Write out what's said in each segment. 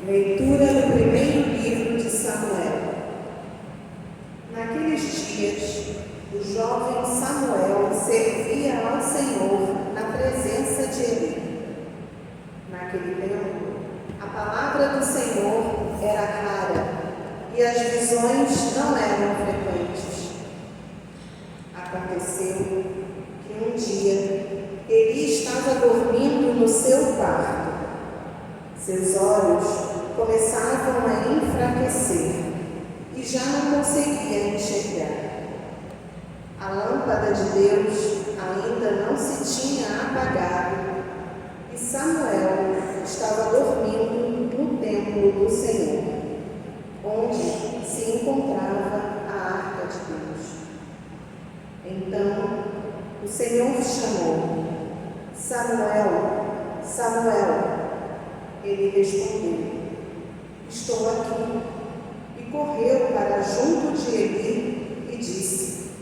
Leitura do primeiro livro de Samuel. Naqueles dias, o jovem Samuel servia ao Senhor na presença de Eli. Naquele tempo, a palavra do Senhor era rara e as visões não eram frequentes. Aconteceu que um dia Eli estava dormindo no seu quarto. Seus olhos começavam a enfraquecer e já não conseguia enxergar. A lâmpada de Deus ainda não se tinha apagado e Samuel estava dormindo no templo do Senhor, onde se encontrava a arca de Deus. Então o Senhor chamou: Samuel, Samuel. Ele respondeu: estou aqui. E correu para junto de Eli e disse: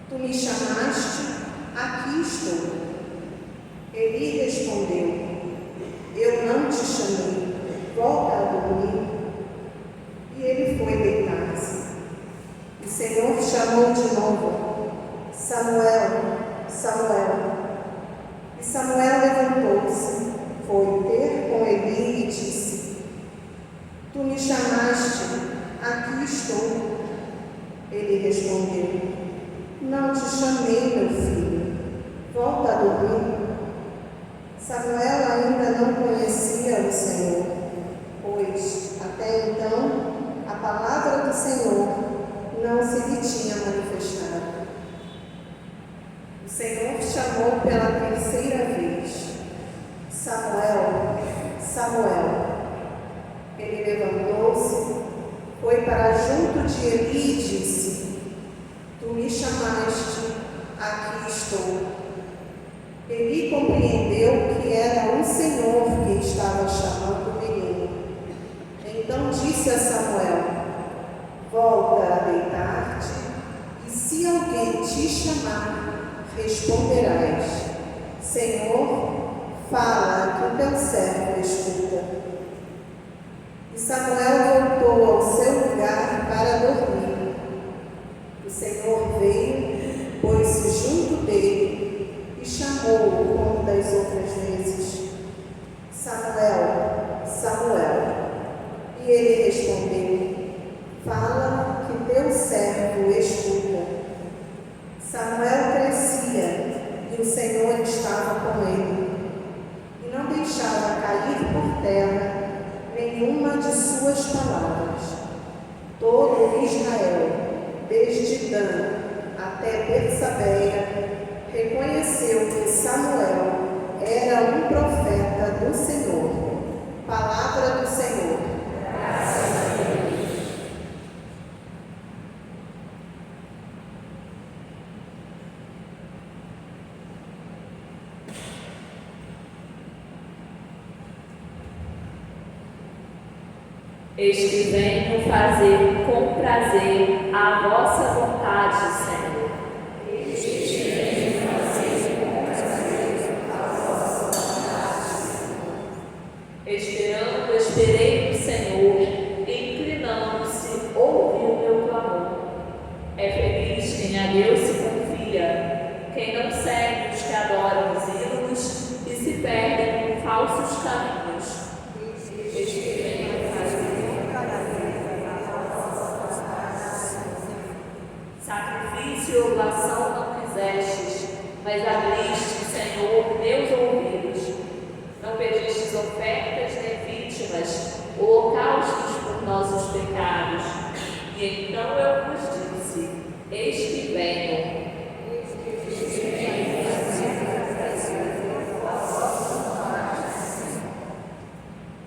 tu me chamaste? Aqui estou. Eli respondeu: eu não te chamei, volta a dormir. E ele foi deitar-se. O Senhor chamou de novo: Samuel, Samuel. E Samuel levantou-se, foi ter com Eli e disse: tu me chamaste, aqui estou. Ele respondeu: não te chamei, meu filho, volta a dormir. Samuel ainda não conhecia o Senhor, pois até então a palavra do Senhor não se lhe tinha manifestado. O Senhor chamou pela terceira vez: Samuel, Samuel. Ele levantou-se, foi para junto de Eli e disse: tu me chamaste, aqui estou. Eli compreendeu que era o Senhor que estava chamando o menino. Então disse a Samuel: volta a deitar-te, e se alguém te chamar, responderás: Senhor, fala que o teu servo escuta. E Samuel voltou ao seu lugar para dormir. O Senhor veio, pôs-se junto dele e chamou-o como das outras vezes: Samuel, Samuel. E ele respondeu: fala que teu servo escuta. Samuel crescia e o Senhor estava com ele, e não deixava cair por terra nenhuma de suas palavras. Todo Israel, desde Dan até Betsabeia, reconheceu que Samuel era um profeta do Senhor. Palavra do Senhor. Graças a Deus. Eis que venho fazer com prazer a vossa vontade, Senhor. Eis que venho fazer com prazer a vossa vontade, Senhor. Esperando, esperei no Senhor, inclinando-se, ouviu meu clamor. É feliz quem a Deus se confia, quem não segue os que adoram os ídolos e se perdem em falsos caminhos. Sacrifício e oblação não quisestes, mas abriste, Senhor, meus ouvidos. Não pedistes ofertas nem vítimas, holocaustos por nossos pecados. E então eu vos disse: eis que venho.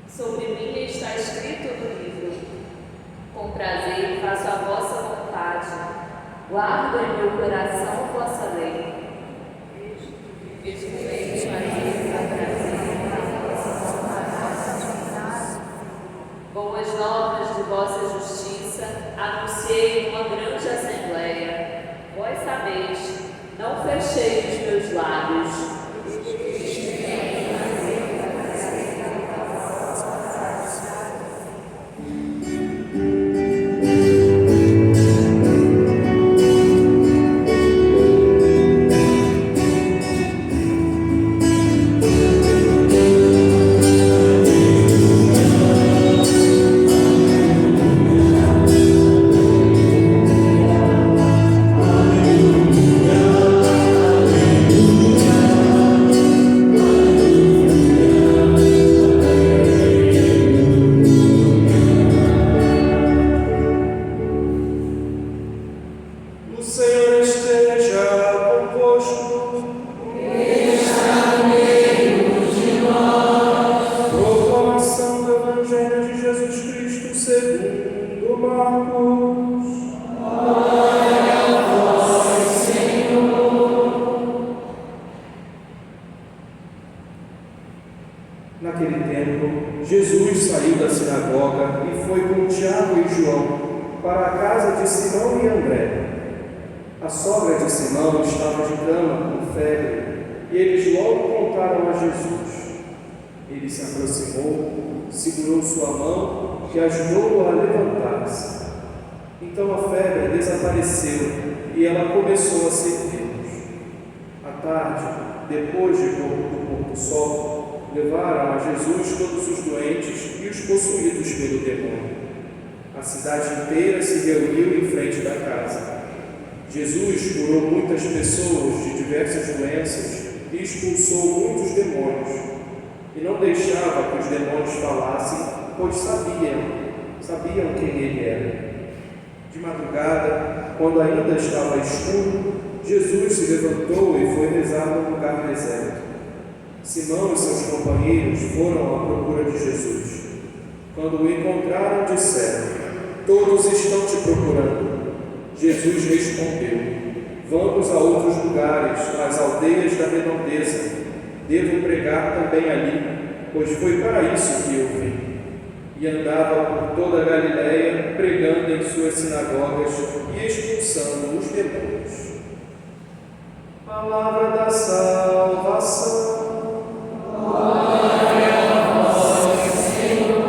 Sobre mim está escrito no livro: com prazer faço a vossa vontade. Guardo em meu coração vossa lei. Escolhei para prazer a vossa vontade. Boas novas de vossa justiça anunciei uma grande assembleia. Vós sabeis, não fechei os meus lábios. Naquele tempo, Jesus saiu da sinagoga e foi com Tiago e João para a casa de Simão e André. A sogra de Simão estava de cama com febre e eles logo contaram a Jesus. Ele se aproximou, segurou sua mão e ajudou-o a levantar-se. Então a febre desapareceu e ela começou a servi-los. À tarde, depois do pôr do sol, levaram a Jesus todos os doentes e os possuídos pelo demônio. A cidade inteira se reuniu em frente da casa. Jesus curou muitas pessoas de diversas doenças e expulsou muitos demônios. E não deixava que os demônios falassem, pois sabiam quem ele era. De madrugada, quando ainda estava escuro, Jesus se levantou e foi rezar num lugar deserto. Simão e seus companheiros foram à procura de Jesus. Quando o encontraram, disseram: "Todos estão te procurando." Jesus respondeu: "Vamos a outros lugares, às aldeias da redondeza. Devo pregar também ali, pois foi para isso que eu vim." E andava por toda a Galiléia, pregando em suas sinagogas e expulsando os demônios. Palavra da salvação. Glória a vós, Senhor.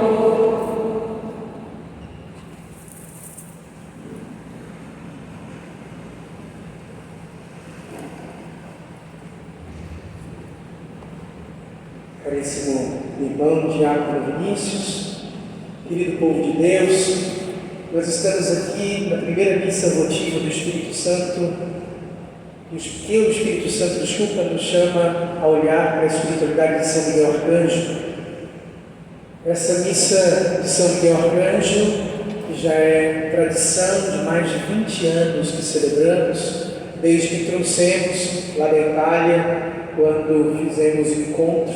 Caríssimo irmão Diácono Vinícius, querido povo de Deus, nós estamos aqui na primeira missa votiva do Espírito Santo, que o Espírito Santo, nos chama a olhar para a espiritualidade de São Miguel Arcanjo. Essa missa de São Miguel Arcanjo, que já é tradição de mais de 20 anos que celebramos, desde que trouxemos lá da Itália, quando fizemos o encontro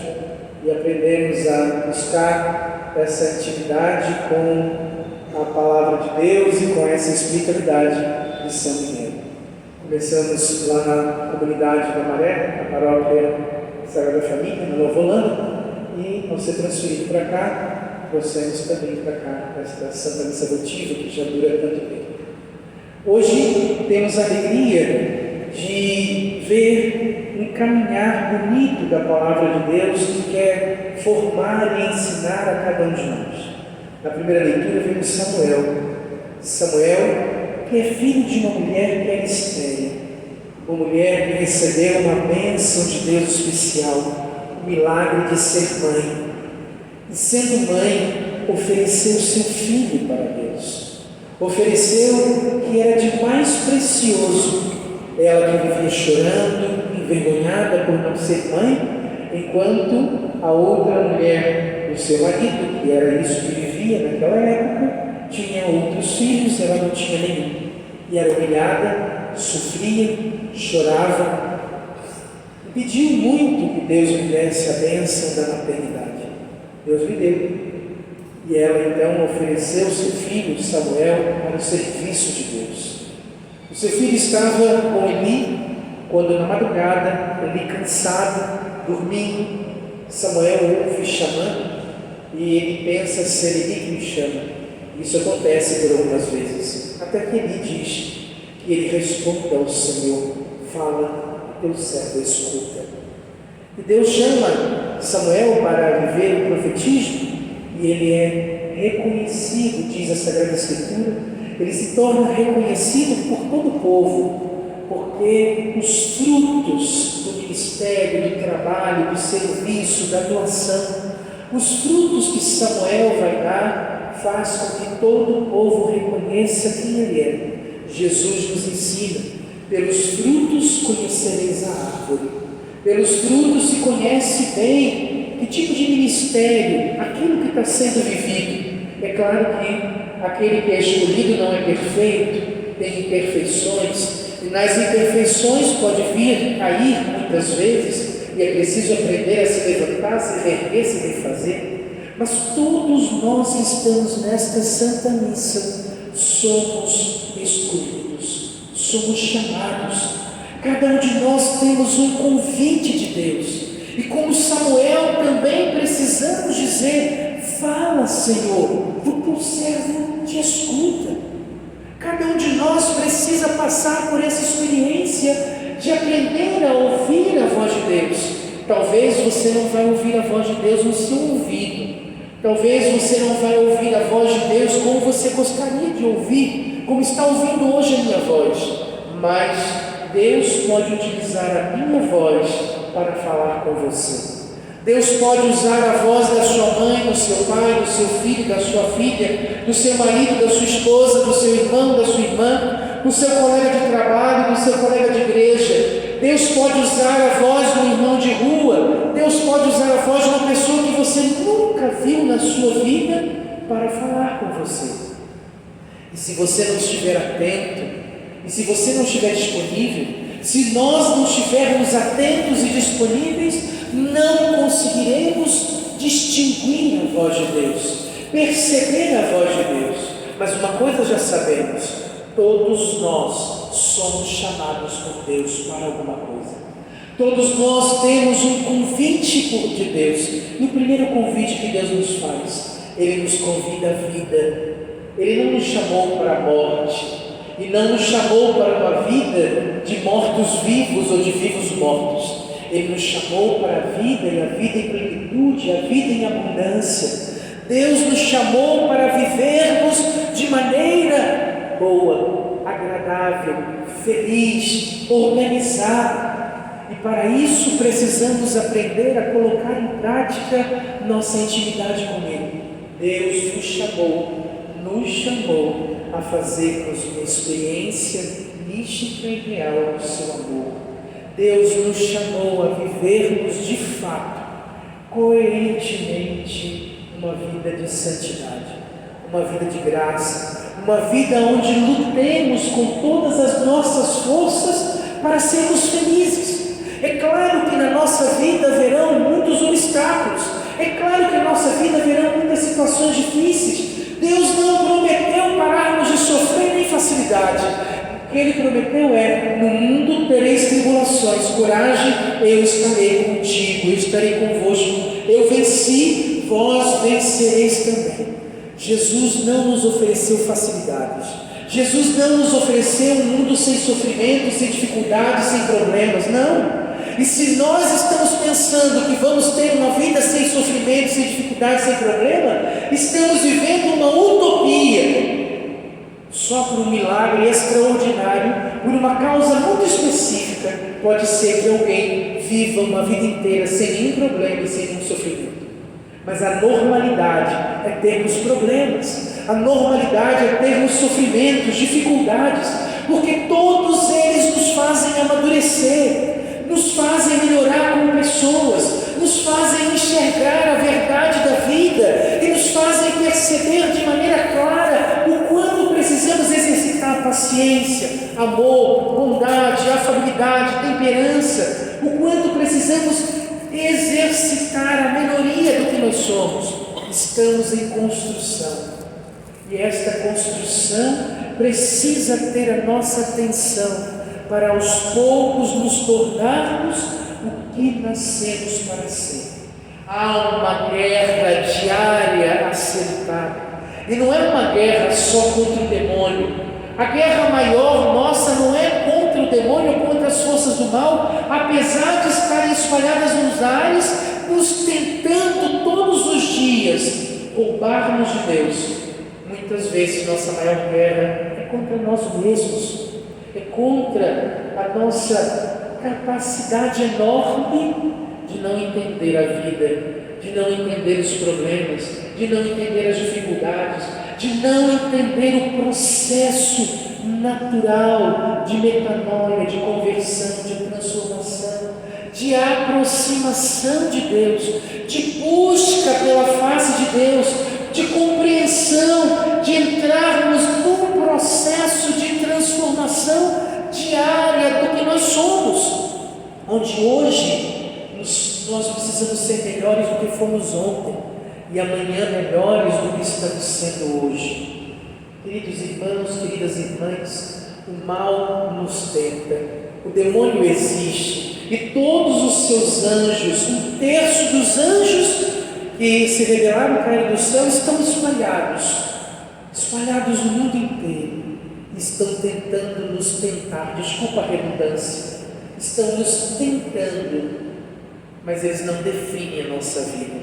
e aprendemos a buscar essa intimidade com a Palavra de Deus e com essa espiritualidade de São Miguel. Começamos lá na comunidade da Maré, na paróquia Sagrada Família, no Novo Holanda, e ao ser transferido para cá, trouxemos também para cá esta Santa Missa Votiva, que já dura tanto tempo. Hoje temos a alegria de ver um caminhar bonito da Palavra de Deus que quer formar e ensinar a cada um de nós. Na primeira leitura vemos Samuel, que é filho de uma mulher que era estéril, uma mulher que recebeu uma bênção de Deus especial, o milagre de ser mãe. E sendo mãe, ofereceu seu filho para Deus. Ofereceu o que era de mais precioso. Ela que vivia chorando, envergonhada por não ser mãe, enquanto a outra mulher, o seu marido, que era isso que vivia naquela época, tinha outros filhos, ela não tinha nenhum. E era humilhada, sofria, chorava, e pediu muito que Deus lhe desse a bênção da maternidade. Deus lhe deu. E ela então ofereceu seu filho, Samuel, para o serviço de Deus. O seu filho estava com Eli, quando na madrugada, Eli cansado, dormindo, Samuel ouve chamando, e ele pensa ser Eli que me chama. Isso acontece por algumas vezes, até que Eli diz que ele responda ao Senhor: "Fala, teu servo escuta." E Deus chama Samuel para viver o profetismo, e ele é reconhecido, diz a Sagrada Escritura, ele se torna reconhecido por todo o povo, porque os frutos do ministério, do trabalho, do serviço, da doação, os frutos que Samuel vai dar, faz com que todo o povo reconheça quem ele é. Jesus nos ensina: pelos frutos conhecereis a árvore. Pelos frutos se conhece bem que tipo de ministério, aquilo que está sendo vivido. É claro que aquele que é escolhido não é perfeito, tem imperfeições, e nas imperfeições pode vir cair muitas vezes, e é preciso aprender a se levantar, se reerguer, se refazer. Mas todos nós que estamos nesta Santa Missa somos escolhidos, somos chamados. Cada um de nós temos um convite de Deus. E como Samuel também precisamos dizer: fala, Senhor, o teu servo te escuta. Cada um de nós precisa passar por essa experiência de aprender a ouvir a voz de Deus. Talvez você não vai ouvir a voz de Deus no seu ouvido. Talvez você não vai ouvir a voz de Deus como você gostaria de ouvir, como está ouvindo hoje a minha voz. Mas Deus pode utilizar a minha voz para falar com você. Deus pode usar a voz da sua mãe, do seu pai, do seu filho, da sua filha, do seu marido, da sua esposa, do seu irmão, da sua irmã, do seu colega de trabalho, do seu colega de igreja. Deus pode usar a voz do irmão de rua. Deus pode usar a voz de uma pessoa que você nunca viu na sua vida para falar com você. E se você não estiver atento, e se você não estiver disponível, se nós não estivermos atentos e disponíveis, não conseguiremos distinguir a voz de Deus, perceber a voz de Deus. Mas uma coisa já sabemos: todos nós somos chamados por Deus para alguma coisa. Todos nós temos um convite de Deus. E o primeiro convite que Deus nos faz, Ele nos convida à vida. Ele não nos chamou para a morte, e não nos chamou para uma vida de mortos-vivos ou de vivos-mortos. Ele nos chamou para a vida, e a vida em plenitude, a vida em abundância. Deus nos chamou para vivermos de maneira boa, agradável, feliz, organizada. E para isso precisamos aprender a colocar em prática nossa intimidade com Ele. Deus nos chamou a fazermos uma experiência nítida e real do seu amor. Deus nos chamou a vivermos de fato, coerentemente, uma vida de santidade, uma vida de graça, uma vida onde lutemos com todas as nossas forças para sermos felizes. É claro que na nossa vida haverão muitos obstáculos, é claro que na nossa vida haverão muitas situações difíceis. Deus não prometeu pararmos de sofrer nem facilidade. O que Ele prometeu é: no mundo tereis tribulações, coragem, eu estarei contigo, eu estarei convosco, eu venci, vós vencereis também. Jesus não nos ofereceu facilidades. Jesus não nos ofereceu um mundo sem sofrimento, sem dificuldades, sem problemas, não. E se nós estamos pensando que vamos ter uma vida sem sofrimento, sem dificuldade, sem problema, estamos vivendo uma utopia. Só por um milagre extraordinário, por uma causa muito específica, pode ser que alguém viva uma vida inteira sem nenhum problema e sem nenhum sofrimento. Mas a normalidade é termos problemas, a normalidade é termos sofrimentos, dificuldades, porque todos eles nos fazem amadurecer, nos fazem melhorar como pessoas, nos fazem enxergar a verdade da vida e nos fazem perceber de maneira clara o quanto precisamos exercitar a paciência, amor, bondade, afabilidade, temperança, o quanto precisamos exercitar a melhoria do que nós somos. Estamos em construção, e esta construção precisa ter a nossa atenção para aos poucos nos tornarmos o que nascemos para ser. Há uma guerra diária a ser lutada, e não é uma guerra só contra o demônio. A guerra maior nossa não é contra o demônio ou contra as forças do mal, apesar de estarem espalhadas nos ares, nos tentando todos os dias roubar-nos de Deus. Muitas vezes nossa maior guerra é contra nós mesmos, é contra a nossa capacidade enorme de não entender a vida, de não entender os problemas, de não entender as dificuldades, de não entender o processo natural de metanoia, de conversão, de transformação, de aproximação de Deus, de busca pela face de Deus, de compreensão, de entrarmos num processo de transformação diária do que nós somos, onde hoje nós precisamos ser melhores do que fomos ontem e amanhã melhores do que estamos sendo hoje. Queridos irmãos, queridas irmãs, o mal nos tenta, o demônio existe, e todos os seus anjos, 1/3 dos anjos que se revelaram cair do céu, estão espalhados no mundo inteiro, estão tentando nos tentar, desculpa a redundância, estão nos tentando, mas eles não definem a nossa vida,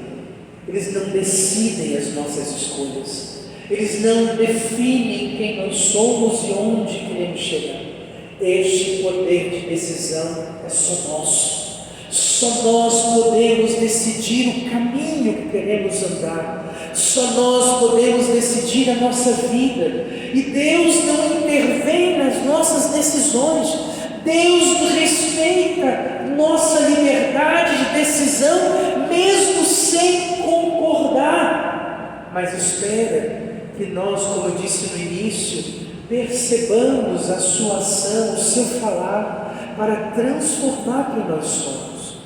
eles não decidem as nossas escolhas, eles não definem quem nós somos e onde queremos chegar. Este poder de decisão é só nosso. Só nós podemos decidir o caminho que queremos andar. Só nós podemos decidir a nossa vida. E Deus não intervém nas nossas decisões. Deus respeita nossa liberdade de decisão, mesmo sem concordar. Mas espera que nós, como eu disse no início, percebamos a sua ação, o seu falar, para transformar quem nós somos.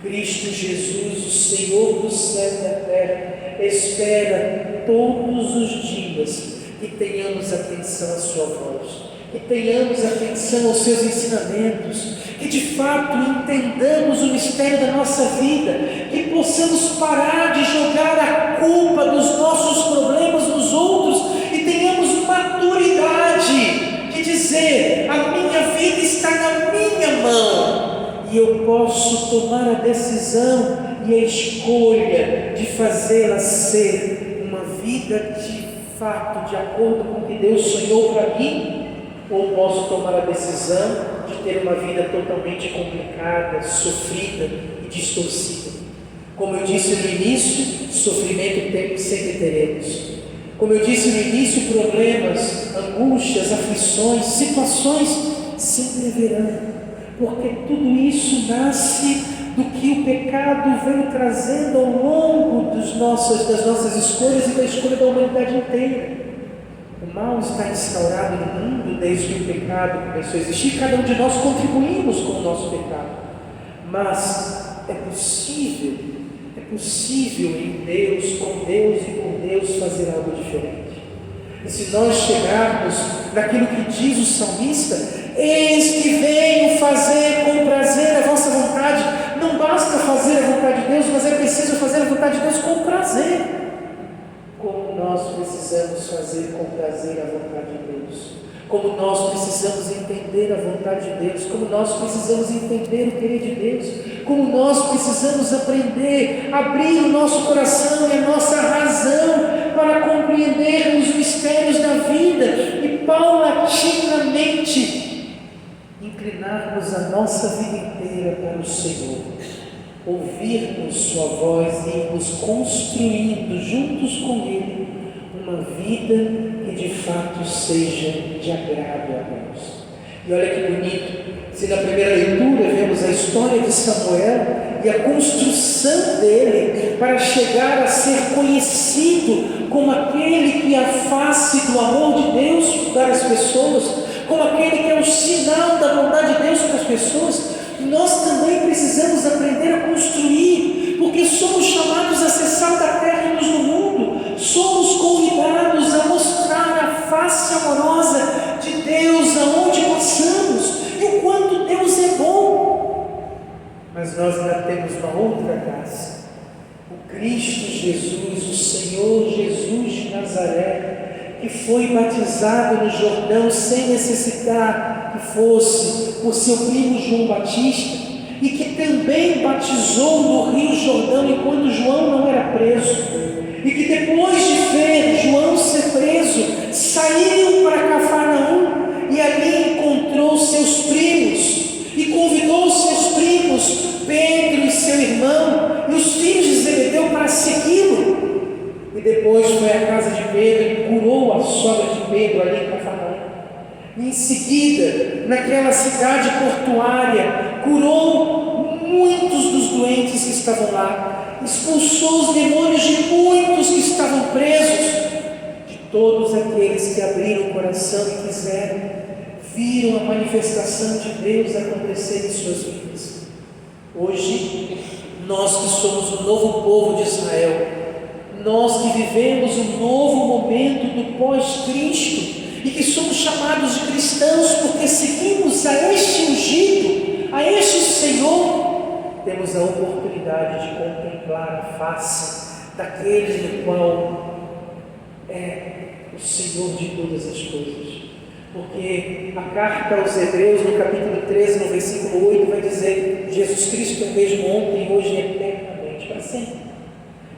Cristo Jesus, o Senhor do céu e da terra, espera todos os dias que tenhamos atenção à sua voz, que tenhamos atenção aos seus ensinamentos, que de fato entendamos o mistério da nossa vida, que possamos parar de jogar a culpa dos nossos problemas nos outros e tenhamos maturidade de dizer: a minha vida está na minha mão e eu posso tomar a decisão e a escolha de fazê-la ser uma vida de fato de acordo com o que Deus sonhou para mim, ou posso tomar a decisão de ter uma vida totalmente complicada, sofrida e distorcida. Como eu disse no início, sofrimento sempre teremos. Como eu disse no início, problemas, angústias, aflições, situações sempre haverão, porque tudo isso nasce do que o pecado veio trazendo ao longo das nossas escolhas e da escolha da humanidade inteira. O mal está instaurado no mundo desde que o pecado começou a existir. Cada um de nós contribuímos com o nosso pecado, mas é possível em Deus, com Deus e por Deus fazer algo diferente. E se nós chegarmos naquilo que diz o salmista: eis que venho fazer com prazer a vossa vontade. Não basta fazer a vontade de Deus, mas é preciso fazer a vontade de Deus com prazer. Como nós precisamos fazer com prazer a vontade de Deus, como nós precisamos entender a vontade de Deus, como nós precisamos entender o querer de Deus, como nós precisamos aprender a abrir o nosso coração e a nossa razão para compreendermos os mistérios da vida e paulatinamente inclinarmos a nossa vida inteira para o Senhor, ouvirmos sua voz e irmos construindo juntos com Ele uma vida que de fato seja de agrado a Deus. E olha que bonito, se na primeira leitura vemos a história de Samuel e a construção dele para chegar a ser conhecido como aquele que é a face do amor de Deus para as pessoas, como aquele que é o sinal da bondade de Deus para as pessoas, nós também precisamos aprender a construir, porque somos chamados a ser sal da terra e luz do mundo, somos convidados a mostrar a face amorosa de Deus aonde passamos, e o quanto Deus é bom. Mas nós ainda temos uma outra graça, o Cristo Jesus, o Senhor Jesus de Nazaré, que foi batizado no Jordão sem necessitar que fosse por seu primo João Batista, e que também batizou no Rio Jordão enquanto João não era preso, e que depois de ver João ser preso, saiu para Cafarnaum e ali encontrou seus primos e convidou seus primos, Pedro e seu irmão e os filhos de Zebedeu, para segui-lo. E depois foi à casa de Pedro e curou a sogra de Pedro ali em Cafarnaum. E em seguida, naquela cidade portuária, curou muitos dos doentes que estavam lá, expulsou os demônios de muitos que estavam presos, de todos aqueles que abriram o coração e quiseram, viram a manifestação de Deus acontecer em suas vidas. Hoje, nós que somos o novo povo de Israel, nós que vivemos um novo momento do pós-Cristo e que somos chamados de cristãos porque seguimos a este ungido, a este Senhor, temos a oportunidade de contemplar a face daquele no qual é o Senhor de todas as coisas. Porque a carta aos Hebreus, no capítulo 13, no versículo 8, vai dizer: Jesus Cristo é o mesmo ontem, hoje e eternamente, para sempre.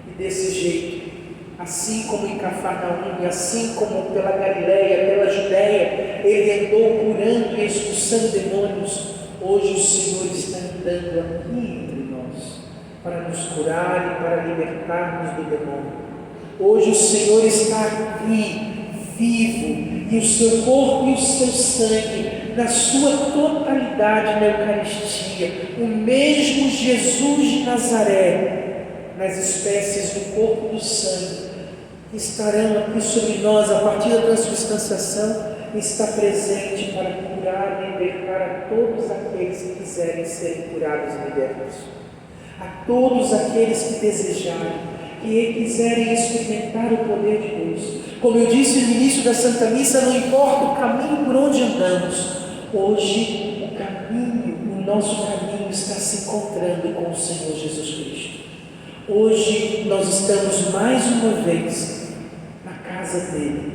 E desse jeito, assim como em Cafarnaum, e assim como pela Galileia, pela Judéia, ele andou curando e expulsando demônios, hoje o Senhor está andando aqui entre nós, para nos curar e para libertar-nos do demônio. Hoje o Senhor está aqui, vivo, e o seu corpo e o seu sangue, na sua totalidade na Eucaristia, o mesmo Jesus de Nazaré, nas espécies do corpo e do sangue, estarão aqui sobre nós a partir da transubstanciação, e está presente para curar e libertar a todos aqueles que quiserem ser curados e libertos, a todos aqueles que desejarem, que quiserem experimentar o poder de Deus. Como eu disse no início da Santa Missa, não importa o caminho por onde andamos, hoje o nosso caminho está se encontrando com o Senhor Jesus Cristo. Hoje nós estamos mais uma vez na casa dele,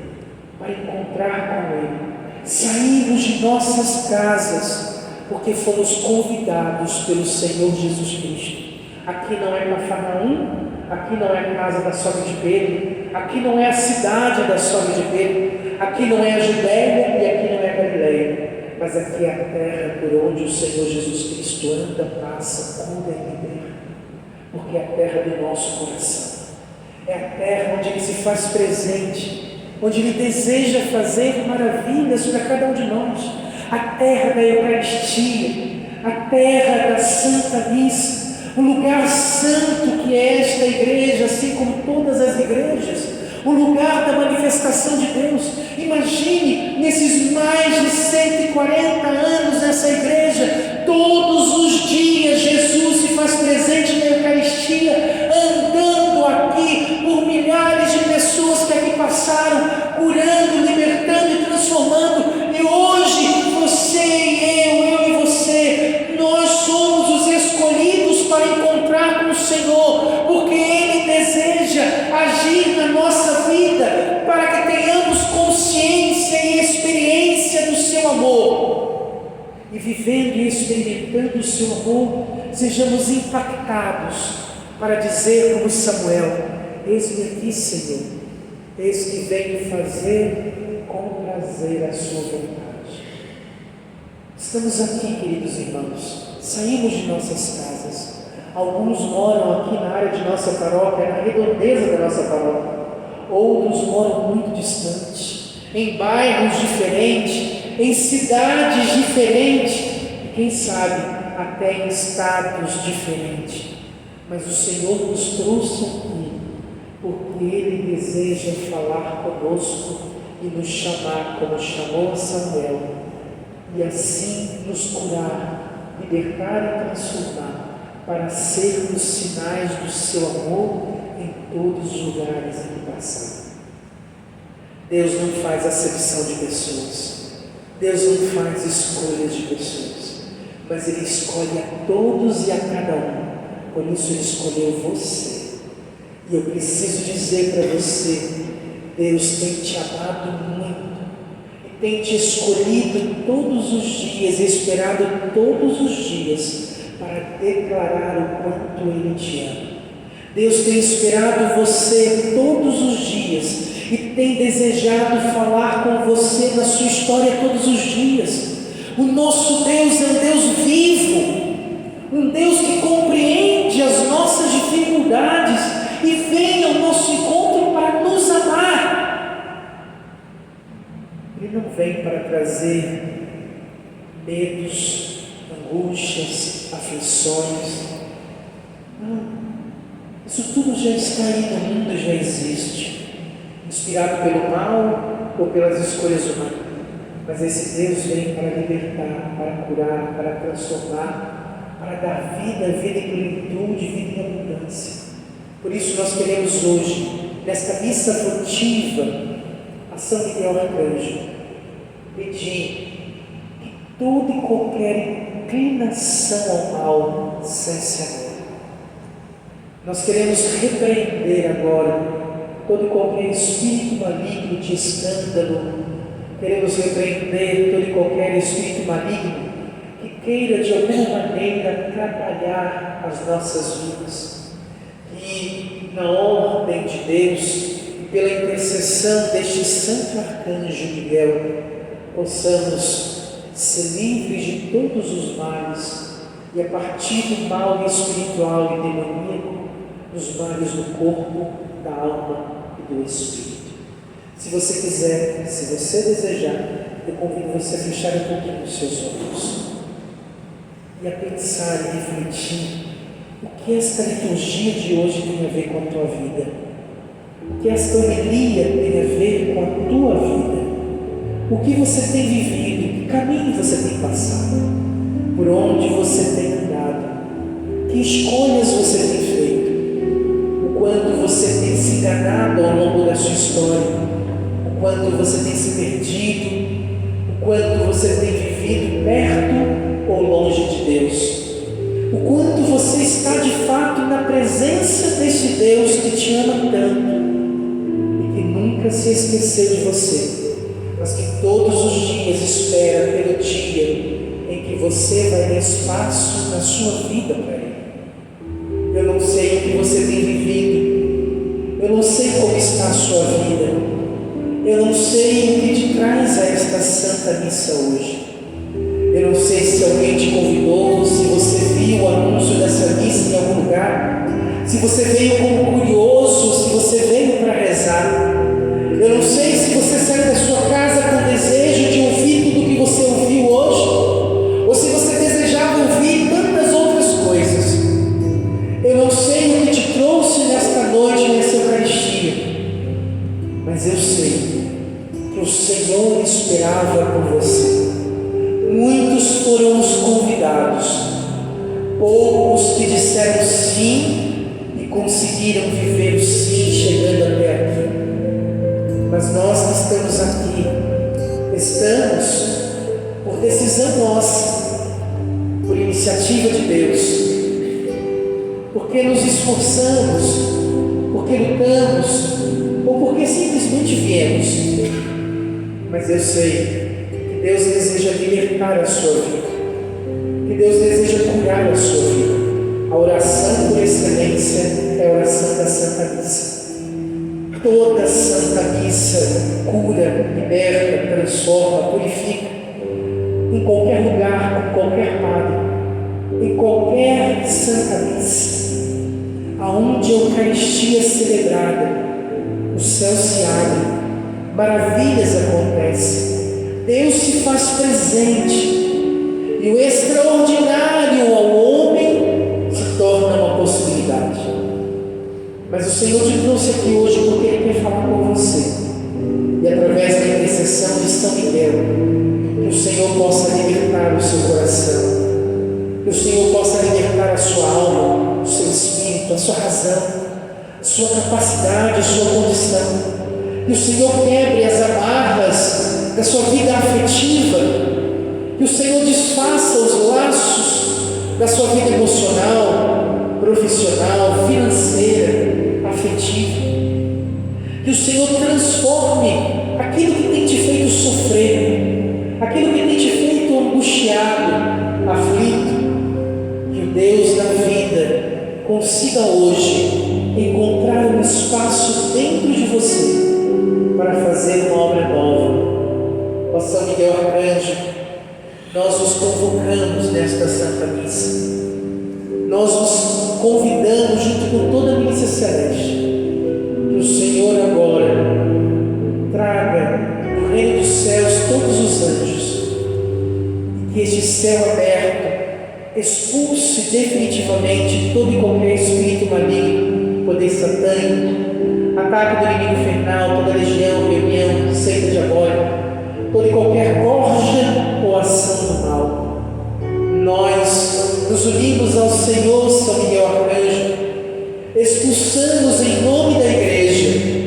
para encontrar com ele. Saímos de nossas casas, porque fomos convidados pelo Senhor Jesus Cristo. Aqui não é Cafarnaum, aqui não é a casa da sogra de Pedro, aqui não é a cidade da sogra de Pedro, aqui não é a Judéia e aqui não é a Galileia, mas aqui é a terra por onde o Senhor Jesus Cristo anda, passa, cura e liberta, porque é a terra do nosso coração, é a terra onde Ele se faz presente, onde Ele deseja fazer maravilhas para cada um de nós, a terra da Eucaristia, a terra da Santa Missa, o lugar santo que é esta igreja, assim como todas as igrejas, o lugar da manifestação de Deus. Imagine, nesses mais de 140 anos nessa igreja, todos os dias Jesus se faz presente na Eucaristia, andando aqui por milhares de pessoas que aqui passaram, curando, libertando e transformando. E hoje, você e eu e você, nós somos os escolhidos para encontrar com o Senhor, porque Ele deseja agir na nossa vida, para que tenhamos consciência e experiência do seu amor, e vivendo e experimentando o seu amor, sejamos impactados para dizer como Samuel: eis-me aqui, Senhor, eis que venho fazer com prazer a sua vontade. Estamos aqui, queridos irmãos, saímos de nossas casas. Alguns moram aqui na área de nossa paróquia, na redondeza da nossa paróquia. Outros moram muito distante, em bairros diferentes, em cidades diferentes, e quem sabe até em estados diferentes. Mas o Senhor nos trouxe aqui, porque Ele deseja falar conosco e nos chamar, como chamou a Samuel, e assim nos curar, libertar e transformar, para sermos sinais do seu amor em todos os lugares em que passamos. Deus não faz acepção de pessoas, Deus não faz escolhas de pessoas, mas Ele escolhe a todos e a cada um. Por isso Ele escolheu você. E eu preciso dizer para você: Deus tem te amado muito, e tem te escolhido todos os dias, esperado todos os dias, para declarar o quanto Ele te ama. Deus tem esperado você todos os dias e tem desejado falar com você na sua história todos os dias. O nosso Deus é um Deus vivo, um Deus que compreende as nossas dificuldades e vem ao nosso encontro para nos amar. Ele não vem para trazer medos, angústias, aflições. Não. Isso tudo já está aí no mundo, já existe, inspirado pelo mal ou pelas escolhas humanas. Mas esse Deus vem para libertar, para curar, para transformar, para dar vida, vida em plenitude, vida em abundância. Por isso nós queremos hoje, nesta missa votiva, a São Miguel Arcanjo, pedir que toda e qualquer inclinação ao mal cesse agora. Nós queremos repreender agora todo e qualquer espírito maligno de escândalo. Queremos repreender todo e qualquer espírito maligno que queira de alguma maneira atrapalhar as nossas vidas. E na ordem de Deus e pela intercessão deste santo arcanjo Miguel, possamos ser livres de todos os males e a partir do mal espiritual e demoníaco, dos males do corpo, da alma e do espírito. Se você quiser, se você desejar, eu convido você a fechar um pouquinho os seus olhos e a pensar e refletir o que esta liturgia de hoje tem a ver com a tua vida, o que esta homilia tem a ver com a tua vida, o que você tem vivido, que caminho você tem passado, por onde você tem andado, que escolhas você tem feito, o quanto você tem se enganado ao longo da sua história, o quanto você tem se perdido, o quanto você tem vivido perto ou longe de Deus, o quanto você está de fato na presença desse Deus que te ama tanto e que nunca se esqueceu de você, mas que todos os dias espera pelo dia em que você vai dar espaço na sua vida para Ele. Eu não sei o que você tem vivido, eu não sei como está a sua vida, eu não sei o que te traz a esta Santa Missa hoje. Eu não sei se alguém te convidou, se você viu o anúncio dessa missa em algum lugar, se você veio como curioso, se você veio para rezar. Eu não sei se você saiu da sua casa com desejo de ouvir tudo o que você ouviu hoje, ou se você desejava ouvir tantas outras coisas. Eu não sei o que te trouxe nesta noite, nessa Eucaristia, mas eu sei que o Senhor esperava por você. Muitos foram os convidados, poucos que disseram sim e conseguiram viver o sim chegando até aqui. Mas nós que estamos aqui, estamos por decisão nossa, por iniciativa de Deus, porque nos esforçamos, porque lutamos, ou porque simplesmente viemos. Mas eu sei que Deus deseja libertar a sua vida, que Deus deseja curar a sua vida. A oração por excelência é a oração da Santa Missa. Toda Santa Missa cura, liberta, transforma, purifica. Em qualquer lugar, com qualquer padre, em qualquer Santa Missa, aonde a Eucaristia é celebrada, o céu se abre, maravilhas acontecem, Deus se faz presente e o extraordinário ao homem se torna uma possibilidade. Mas o Senhor te trouxe aqui hoje porque Ele quer falar com você, e através da intercessão de São Miguel, que o Senhor possa libertar o seu coração, que o Senhor possa libertar a sua alma, o seu espírito, a sua razão, a sua capacidade, a sua condição. Que o Senhor quebre as amarras da sua vida afetiva, que o Senhor desfaça os laços da sua vida emocional, profissional, financeira, afetiva. Que o Senhor transforme aquilo que tem te feito sofrer, aquilo que tem te feito angustiado, aflito. Que o Deus da vida consiga hoje encontrar um espaço dentro de você para fazer uma obra nova. Ó São Miguel Arcanjo, nós nos convocamos nesta Santa Missa. Nós nos convidamos junto com toda a milícia celeste, que o Senhor agora traga no reino dos céus todos os anjos, e que este céu aberto expulse definitivamente todo e qualquer espírito maligno, poder satânico, ataque do inimigo infernal, toda legião, reunião, seita diabólica, toda e qualquer corja ou ação do mal. Nós nos unimos ao Senhor, São Miguel Arcanjo, expulsamos em nome da Igreja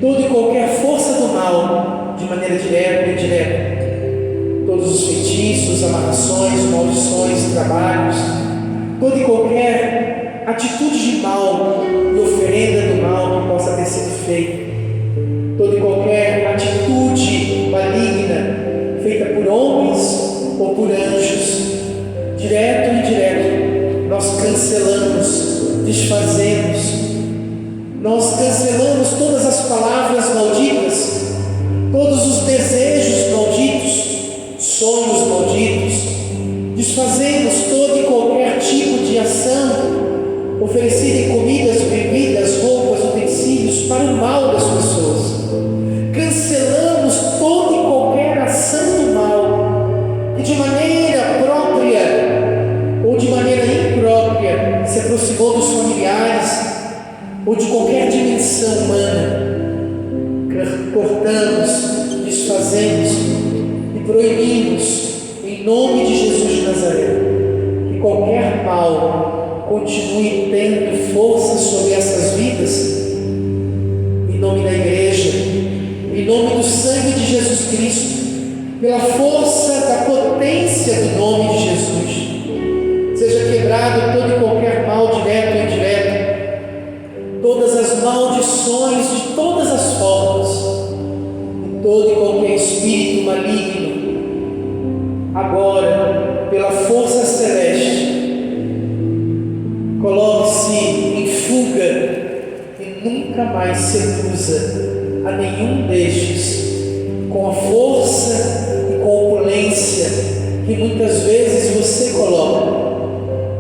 toda e qualquer força do mal, de maneira direta ou indireta, todos os feitiços, vícios, amarrações, maldições, trabalhos, toda e qualquer atitude de mal e oferenda do mal que possa ter sido feita, toda e qualquer atitude maligna feita por homens ou por anjos, direto e indireto, nós cancelamos, desfazemos, nós cancelamos todas as palavras malditas, todos os desejos malditos, sonhos malditos, desfazemos todo e qualquer tipo de ação oferecida em comidas, bebidas, roupas, utensílios para o mal das pessoas. Cancelamos toda e qualquer ação do mal que de maneira própria ou de maneira imprópria se aproximou dos familiares ou de qualquer dimensão humana. Cortamos, desfazemos e proibimos, em nome de Jesus de Nazaré, que qualquer mal continue tendo força sobre essas vidas, em nome da igreja, em nome do sangue de Jesus Cristo, pela força da potência do nome de Jesus. Seja quebrado todo e qualquer mal direto e indireto, todas as maldições de todas as formas, e todo e qualquer espírito maligno, agora, pela força celeste, coloque-se em fuga e nunca mais seduza a nenhum destes, com a força e com a opulência que muitas vezes você coloca,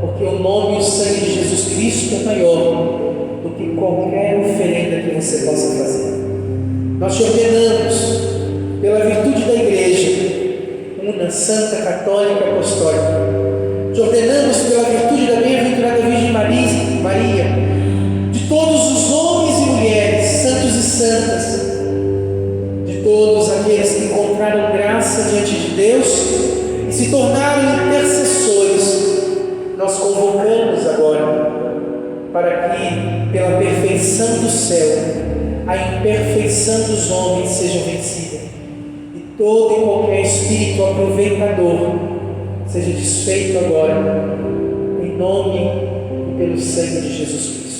porque o nome e o sangue de Jesus Cristo é maior do que qualquer oferenda que você possa fazer. Nós te ordenamos, pela virtude da igreja, una, santa, católica e apostólica, te ordenamos pela virtude da bem-aventurada Virgem Maria, de todos os homens e mulheres, santos e santas, de todos aqueles que encontraram graça diante de Deus e se tornaram intercessores, nós convocamos agora para que, pela perfeição do céu, a imperfeição dos homens seja vencida e todo e qualquer espírito aproveitador seja desfeito agora, em nome e pelo sangue de Jesus Cristo.